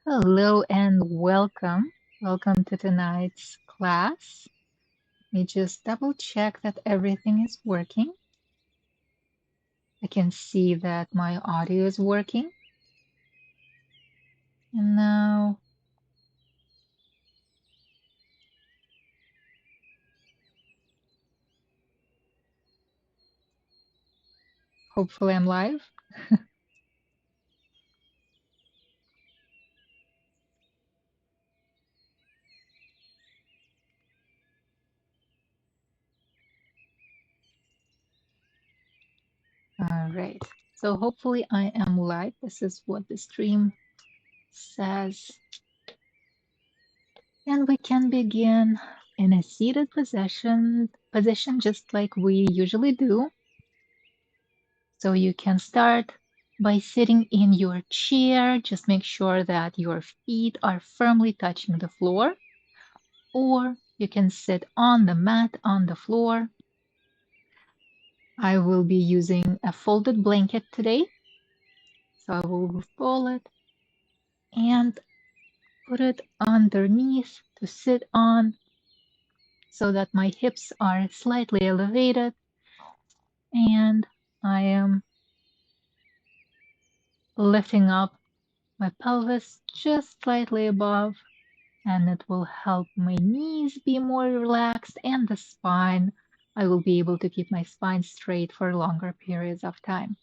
Hello and welcome. Welcome to tonight's class. Let me just double check that everything is working. I can see that my audio is working. And now, hopefully I'm live. All right. So hopefully I am live. This is what the stream says. And we can begin in a seated position just like we usually do. So you can start by sitting in your chair. Just make sure that your feet are firmly touching the floor, or you can sit on the mat on the floor. I will be using a folded blanket today, so I will roll it and put it underneath to sit on so that my hips are slightly elevated and I am lifting up my pelvis just slightly above, and it will help my knees be more relaxed and the spine. I will be able to keep my spine straight for longer periods of time.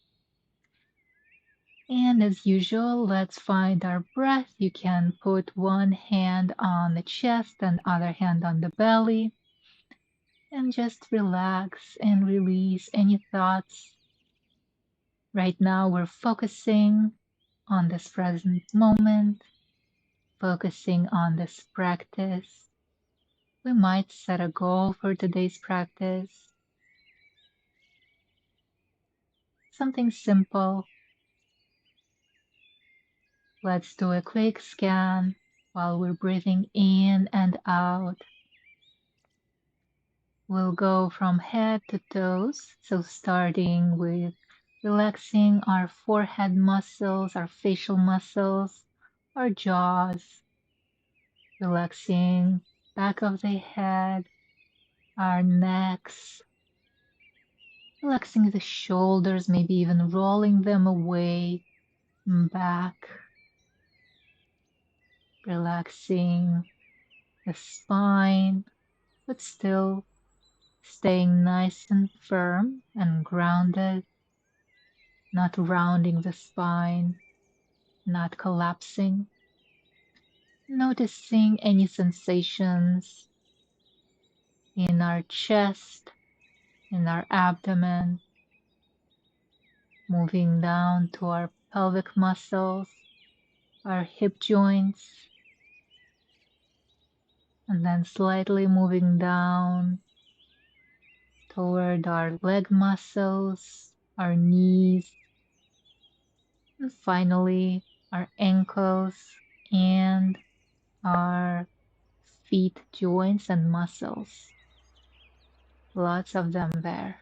And as usual, let's find our breath. You can put one hand on the chest and other hand on the belly and just relax and release any thoughts. Right now, we're focusing on this present moment, focusing on this practice. We might set a goal for today's practice. Something simple. Let's do a quick scan while we're breathing in and out. We'll go from head to toes. So starting with relaxing our forehead muscles, our facial muscles, our jaws, relaxing back of the head, our necks, relaxing the shoulders, maybe even rolling them away and back, relaxing the spine, but still staying nice and firm and grounded, not rounding the spine, not collapsing. Noticing any sensations in our chest, in our abdomen, moving down to our pelvic muscles, our hip joints, and then slightly moving down toward our leg muscles, our knees, and finally our ankles and our feet joints and muscles. Lots of them there.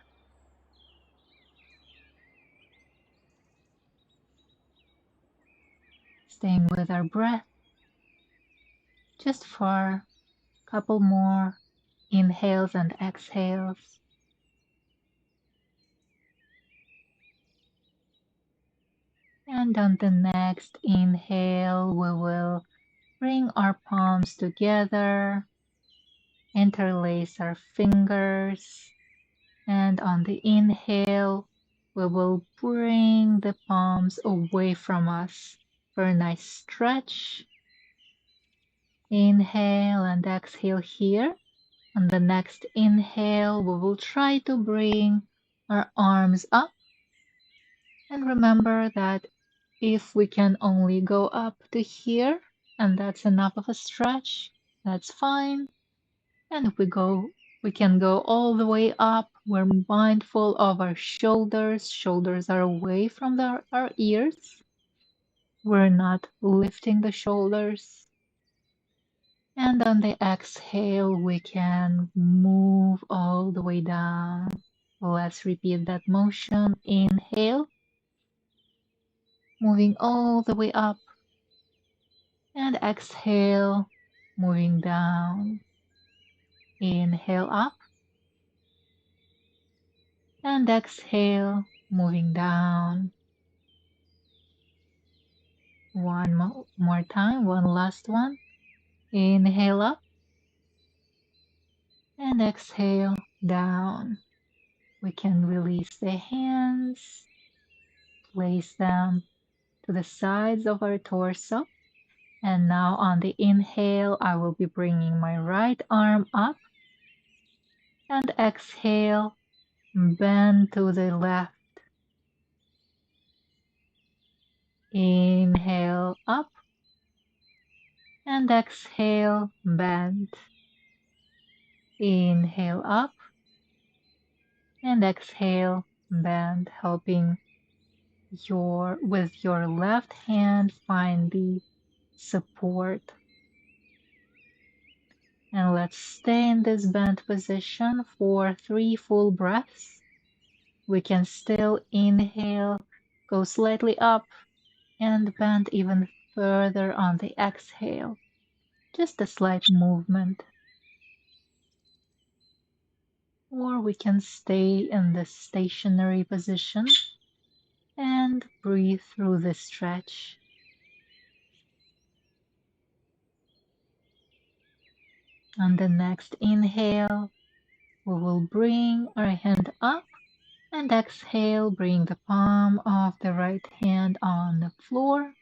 Staying with our breath just for a couple more inhales and exhales. And on the next inhale, we will bring our palms together, interlace our fingers, and on the inhale, we will bring the palms away from us for a nice stretch. Inhale and exhale here. On the next inhale, we will try to bring our arms up. And remember that if we can only go up to here, and that's enough of a stretch, that's fine. And if we can go all the way up. We're mindful of our shoulders. Shoulders are away from our ears. We're not lifting the shoulders. And on the exhale, we can move all the way down. Let's repeat that motion. Inhale, moving all the way up. And exhale, moving down. Inhale up. And exhale, moving down. One more time, one last one. Inhale up. And exhale, down. We can release the hands, place them to the sides of our torso. And now on the inhale, I will be bringing my right arm up. And exhale, bend to the left. Inhale up. And exhale, bend. Inhale up. And exhale, bend, helping with your left hand find the support. And let's stay in this bent position for 3 full breaths. We can still inhale, go slightly up, and bend even further on the exhale. Just a slight movement. Or we can stay in this stationary position and breathe through the stretch. On the next inhale, we will bring our hand up, and exhale, bring the palm of the right hand on the floor,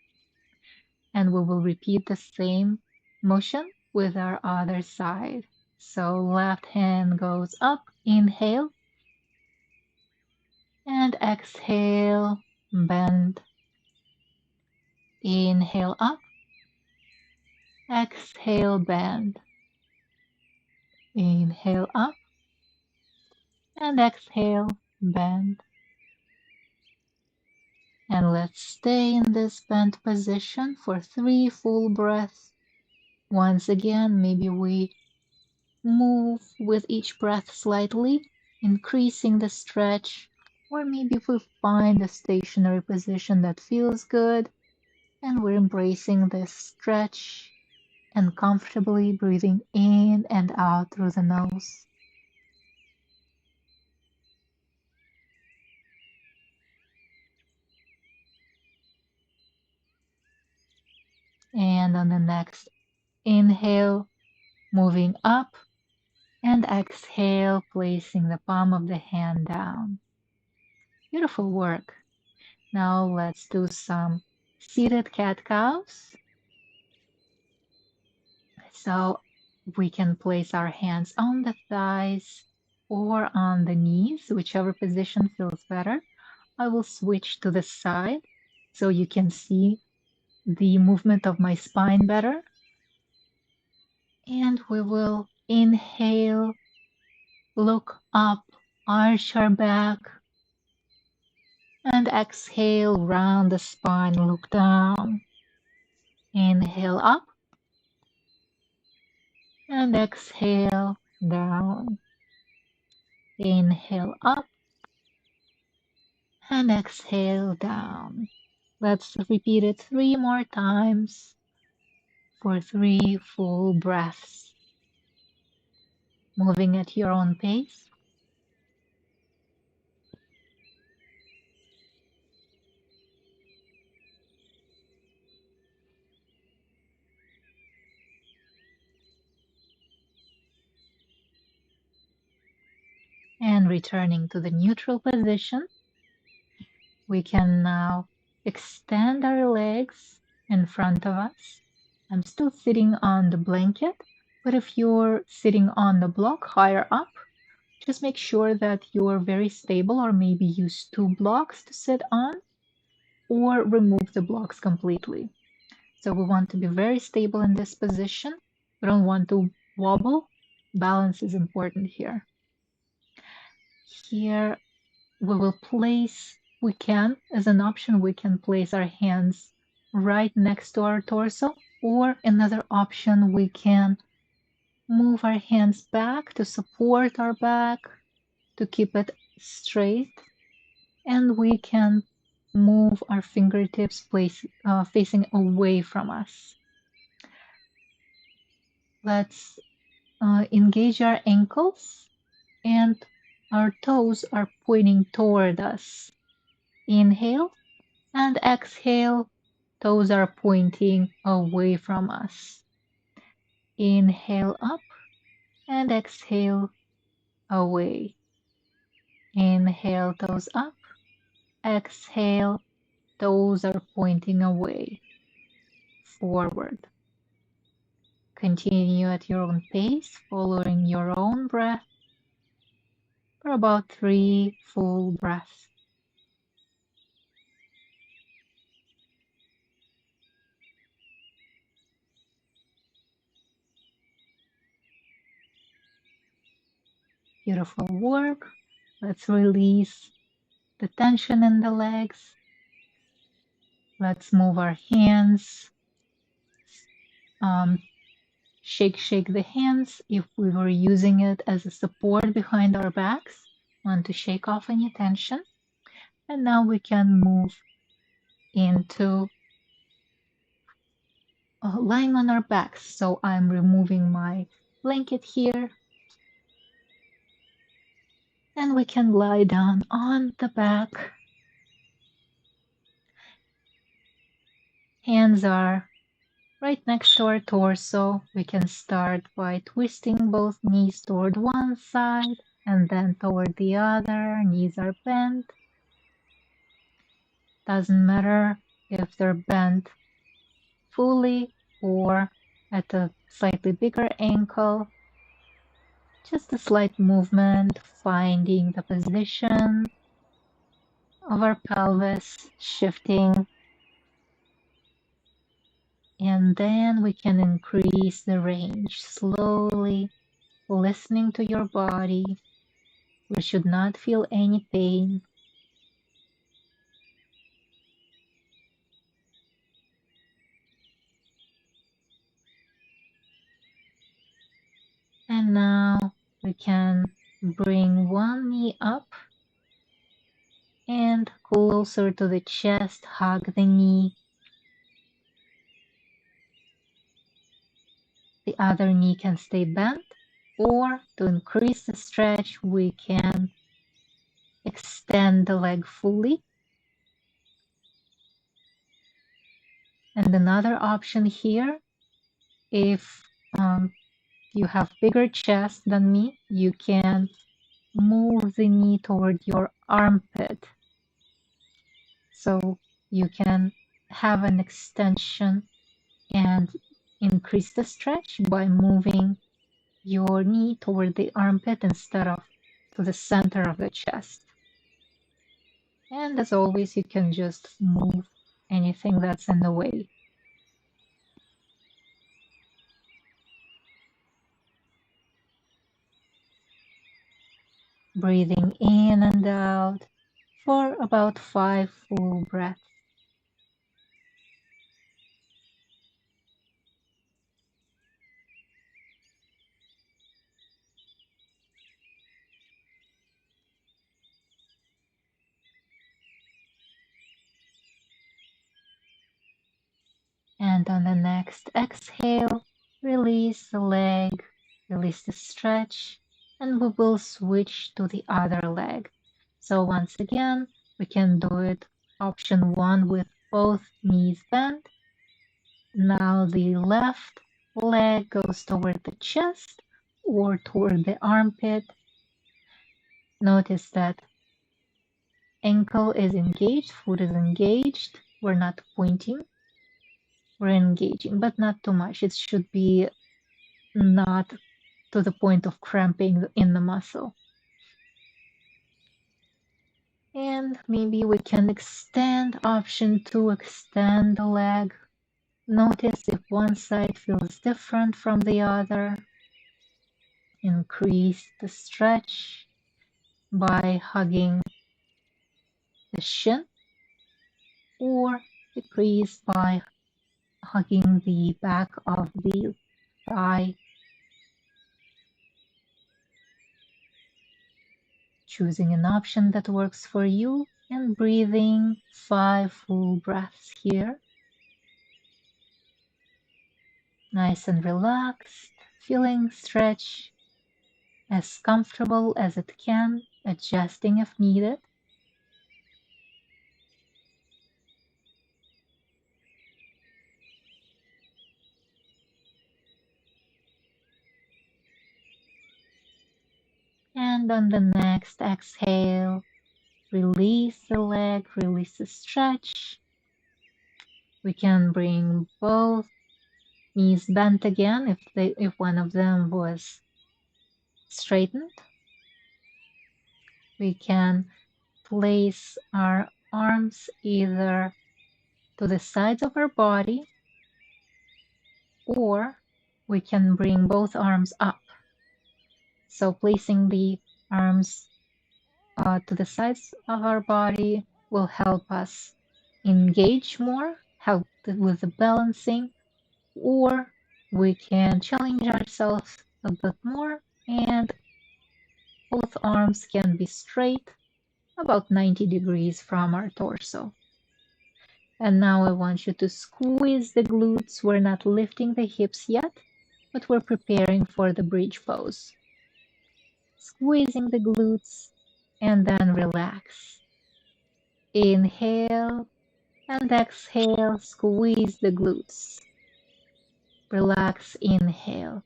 and we will repeat the same motion with our other side. So left hand goes up, inhale, and exhale, bend. Inhale up, exhale, bend. Inhale up, and exhale, bend. And let's stay in this bent position for 3 full breaths. Once again, maybe we move with each breath slightly, increasing the stretch, or maybe we find a stationary position that feels good, and we're embracing this stretch and comfortably breathing in and out through the nose. And on the next inhale, moving up, and exhale, placing the palm of the hand down. Beautiful work. Now let's do some seated cat-cows. So we can place our hands on the thighs or on the knees, whichever position feels better. I will switch to the side so you can see the movement of my spine better. And we will inhale, look up, arch our back, and exhale, round the spine, look down. Inhale up, and exhale, down. Inhale up, and exhale, down. Let's repeat it 3 more times for 3 full breaths. Moving at your own pace. And returning to the neutral position, we can now extend our legs in front of us. I'm still sitting on the blanket, but if you're sitting on the block higher up, just make sure that you're very stable, or maybe use 2 blocks to sit on, or remove the blocks completely. So we want to be very stable in this position. We don't want to wobble. Balance is important here. Here we will place, as an option, we can place our hands right next to our torso, or another option, we can move our hands back to support our back, to keep it straight, and we can move our fingertips facing away from us. Let's engage our ankles, and our toes are pointing toward us. Inhale and exhale, toes are pointing away from us. Inhale up and exhale away. Inhale, toes up. Exhale, toes are pointing away, forward. Continue at your own pace, following your own breath for about 3 full breaths. Beautiful work. Let's release the tension in the legs. Let's move our hands. Shake the hands if we were using it as a support behind our backs. Want to shake off any tension. And now we can move into lying on our backs. So I'm removing my blanket here. And we can lie down on the back. Hands are right next to our torso. We can start by twisting both knees toward one side and then toward the other. Knees are bent. Doesn't matter if they're bent fully or at a slightly bigger ankle. Just a slight movement, finding the position of our pelvis, shifting. And then we can increase the range slowly, listening to your body. We should not feel any pain. And now we can bring one knee up and closer to the chest, hug the knee. The other knee can stay bent, or to increase the stretch, we can extend the leg fully. And another option here, if you have bigger chest than me, you can move the knee toward your armpit. So you can have an extension and increase the stretch by moving your knee toward the armpit instead of to the center of the chest. And as always, you can just move anything that's in the way. Breathing in and out for about 5 full breaths. And on the next exhale, release the leg, release the stretch, and we will switch to the other leg. So once again, we can do it option 1 with both knees bent. Now the left leg goes toward the chest or toward the armpit. Notice that ankle is engaged, foot is engaged. We're not pointing. We're engaging, but not too much. It should be not to the point of cramping in the muscle. And maybe we can extend option 2, extend the leg. Notice if one side feels different from the other. Increase the stretch by hugging the shin, or decrease by hugging the back of the thigh. Choosing an option that works for you and breathing 5 full breaths here. Nice and relaxed. feeling stretch as comfortable as it can, adjusting if needed. And on the next exhale, release the leg, release the stretch. We can bring both knees bent again if one of them was straightened. We can place our arms either to the sides of our body, or we can bring both arms up. So placing the arms to the sides of our body will help us engage more, help with the balancing, or we can challenge ourselves a bit more and both arms can be straight about 90 degrees from our torso. And now I want you to squeeze the glutes. We're not lifting the hips yet, but we're preparing for the bridge pose. Squeezing the glutes and then relax. Inhale and exhale, squeeze the glutes. Relax, inhale.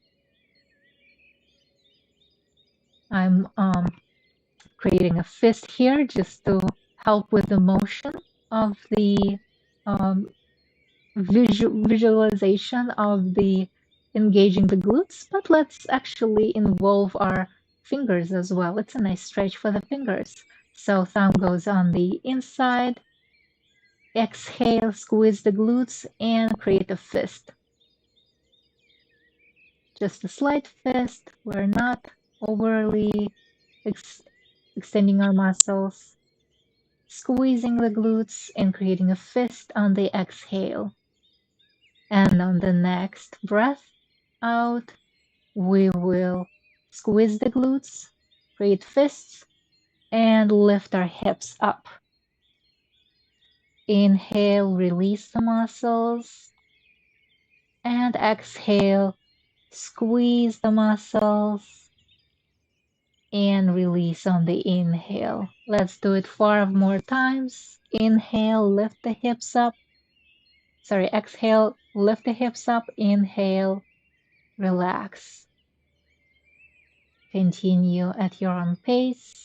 I'm creating a fist here just to help with the motion of the visualization of the engaging the glutes, but let's actually involve our fingers as well. It's a nice stretch for the fingers. So thumb goes on the inside. Exhale, squeeze the glutes and create a fist. Just a slight fist. We're not overly extending our muscles. Squeezing the glutes and creating a fist on the exhale. And on the next breath out, we will squeeze the glutes, create fists, and lift our hips up. Inhale, release the muscles. And exhale, squeeze the muscles. And release on the inhale. Let's do it 4 more times. Inhale, lift the hips up. Sorry, exhale, lift the hips up. Inhale, relax. Continue at your own pace.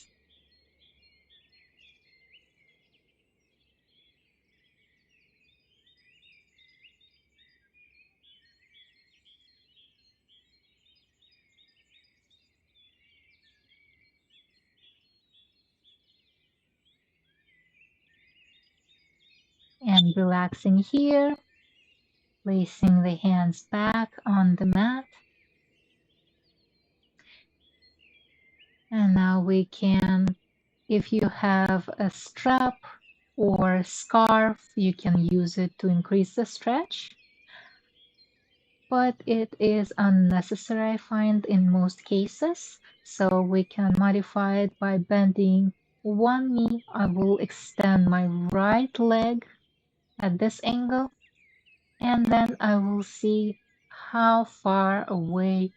And relaxing here, placing the hands back on the mat. And now we can, if you have a strap or scarf, you can use it to increase the stretch. But it is unnecessary, I find, in most cases. So we can modify it by bending one knee. I will extend my right leg at this angle, and then I will see how far away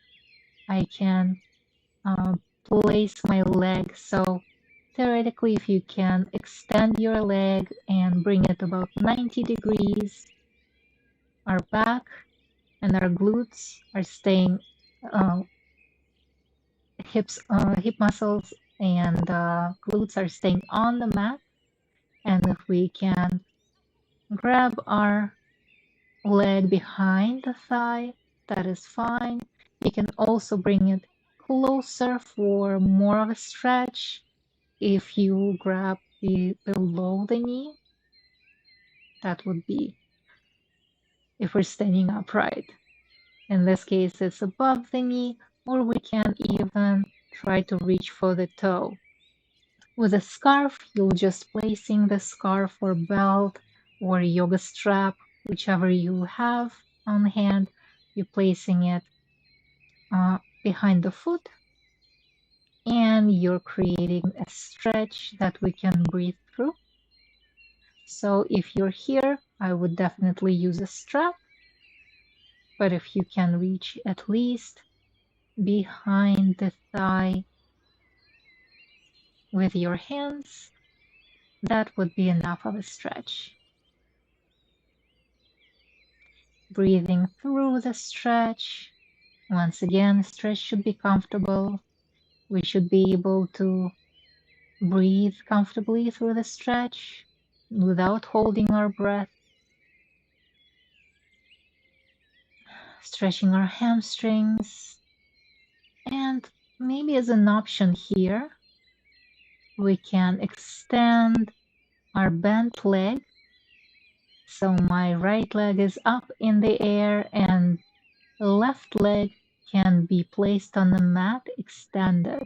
I can place my leg. So theoretically, if you can extend your leg and bring it about 90 degrees, our back and our glutes are staying, hip muscles and glutes are staying on the mat. And if we can grab our leg behind the thigh, that is fine. You can also bring it closer for more of a stretch. If you grab below the knee, that would be if we're standing upright. In this case, it's above the knee, or we can even try to reach for the toe. With a scarf, you're just placing the scarf or belt or yoga strap, whichever you have on hand, you're placing it behind the foot, and you're creating a stretch that we can breathe through. So if you're here, I would definitely use a strap, but if you can reach at least behind the thigh with your hands, that would be enough of a stretch. Breathing through the stretch. Once again, stretch should be comfortable. We should be able to breathe comfortably through the stretch without holding our breath. Stretching our hamstrings. And maybe as an option here, we can extend our bent leg. So my right leg is up in the air and the left leg can be placed on the mat extended.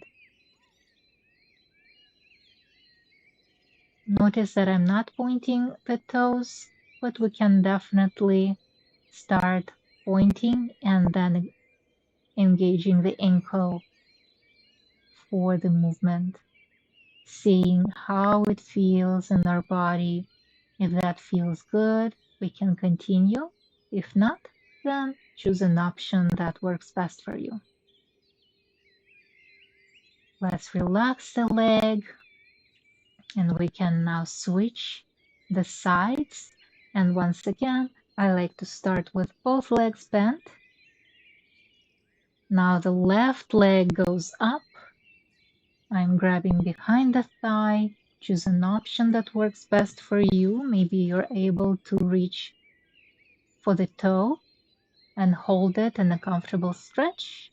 Notice that I'm not pointing the toes, but we can definitely start pointing and then engaging the ankle for the movement, seeing how it feels in our body. If that feels good, we can continue. If not, then choose an option that works best for you. Let's relax the leg, and we can now switch the sides. And once again, I like to start with both legs bent. Now the left leg goes up. I'm grabbing behind the thigh. Choose an option that works best for you. Maybe you're able to reach for the toe and hold it in a comfortable stretch.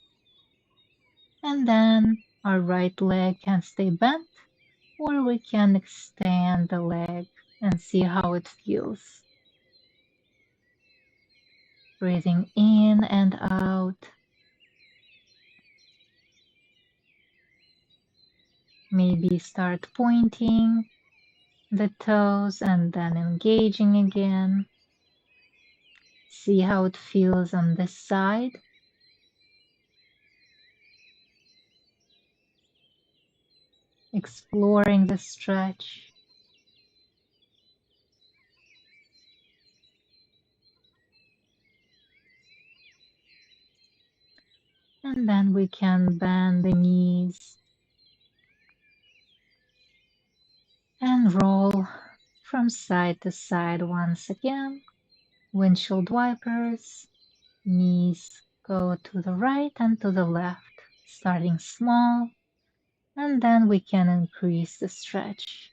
And then our right leg can stay bent, or we can extend the leg and see how it feels. Breathing in and out. Maybe start pointing the toes and then engaging again. See how it feels on this side. Exploring the stretch. And then we can bend the knees and roll from side to side once again. Windshield wipers, knees go to the right and to the left, starting small, and then we can increase the stretch.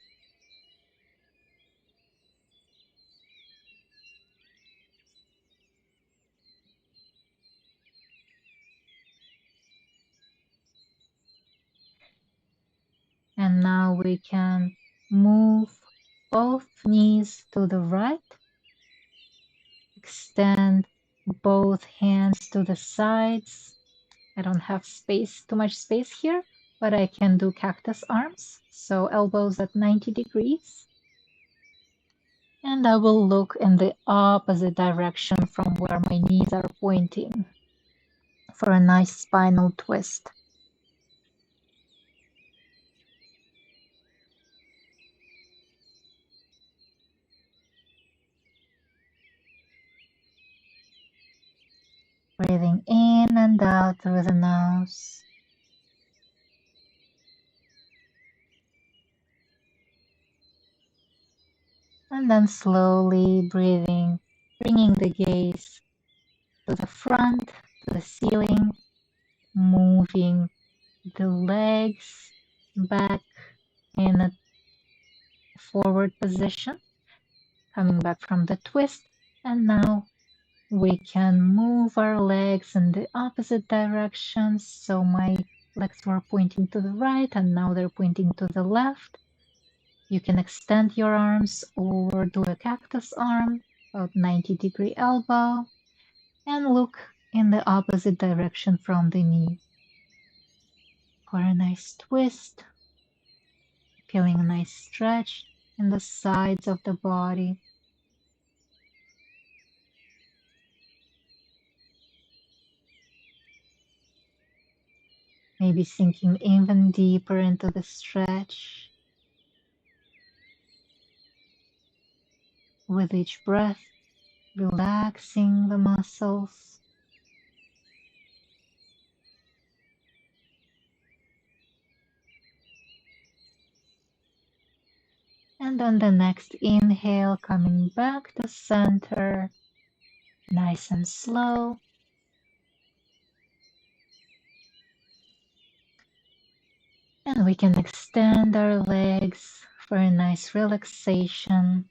And now we can move both knees to the right, extend both hands to the sides. I don't have too much space here, but I can do cactus arms, so elbows at 90 degrees. And I will look in the opposite direction from where my knees are pointing for a nice spinal twist. Breathing in and out through the nose. And then slowly breathing, bringing the gaze to the front, to the ceiling, moving the legs back in a forward position, coming back from the twist. And now we can move our legs in the opposite directions. So my legs were pointing to the right and now they're pointing to the left. You can extend your arms or do a cactus arm, about 90-degree elbow, and look in the opposite direction from the knee for a nice twist, feeling a nice stretch in the sides of the body. Maybe sinking even deeper into the stretch. With each breath, relaxing the muscles. And on the next inhale, coming back to center, nice and slow. And we can extend our legs for a nice relaxation.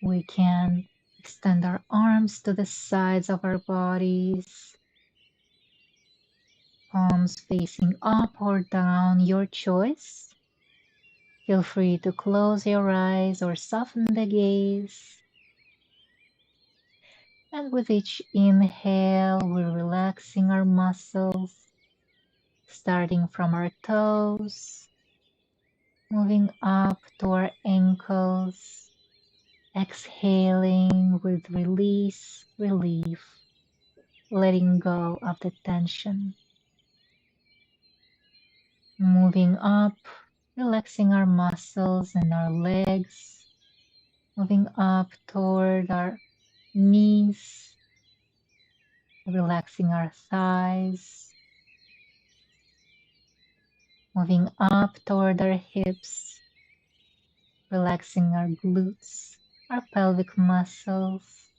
We can extend our arms to the sides of our bodies, palms facing up or down, your choice. Feel free to close your eyes or soften the gaze. And with each inhale, we're relaxing our muscles, starting from our toes, moving up to our ankles, exhaling with release, relief, letting go of the tension. Moving up, relaxing our muscles and our legs, moving up toward our knees, relaxing our thighs, moving up toward our hips, relaxing our glutes, our pelvic muscles,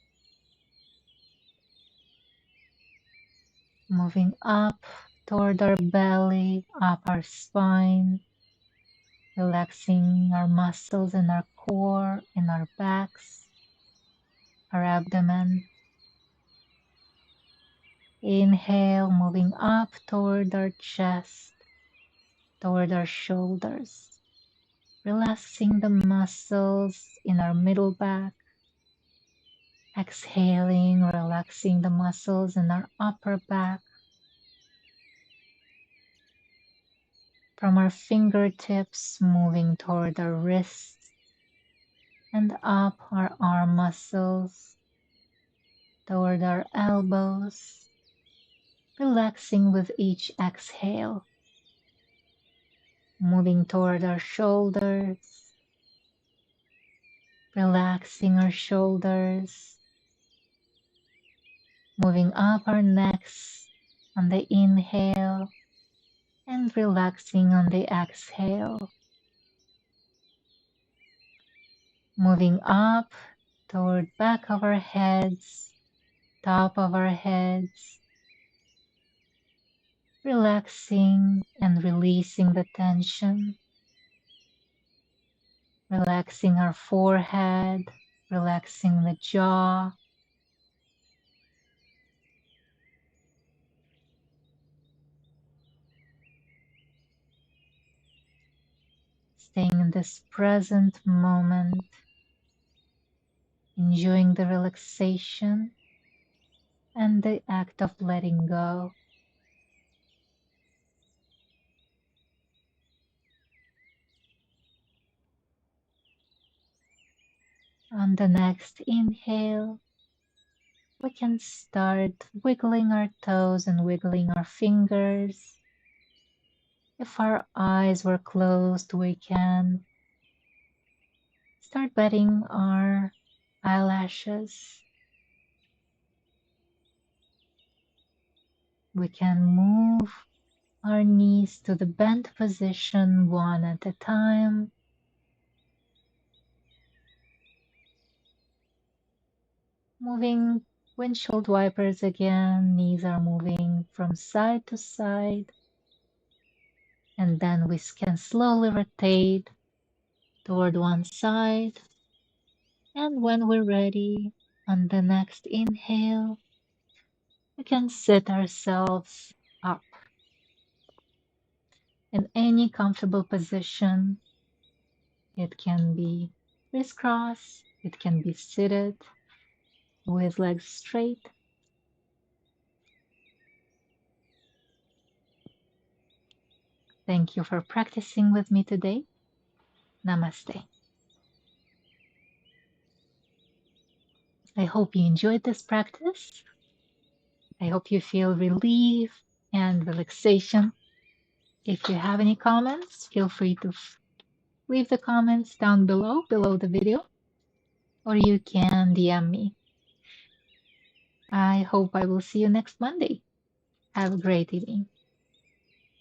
moving up toward our belly, up our spine, relaxing our muscles in our core, in our backs, our abdomen. Inhale, moving up toward our chest, toward our shoulders, relaxing the muscles in our middle back. Exhaling, relaxing the muscles in our upper back. From our fingertips, moving toward our wrists and up our arm muscles, toward our elbows, relaxing with each exhale. Moving toward our shoulders, relaxing our shoulders. Moving up our necks on the inhale and relaxing on the exhale. Moving up toward back of our heads, top of our heads, relaxing and releasing the tension, relaxing our forehead, relaxing the jaw, staying in this present moment, enjoying the relaxation and the act of letting go. On the next inhale, we can start wiggling our toes and wiggling our fingers. If our eyes were closed, we can start wetting our eyelashes. We can move our knees to the bent position one at a time. Moving windshield wipers again, knees are moving from side to side. And then we can slowly rotate toward one side. And when we're ready, on the next inhale, we can sit ourselves up in any comfortable position. It can be crisscross, it can be seated with legs straight. Thank you for practicing with me today. Namaste. I hope you enjoyed this practice. I hope you feel relief and relaxation. If you have any comments, feel free to leave the comments down below the video, or you can DM me. I hope I will see you next Monday. Have a great evening.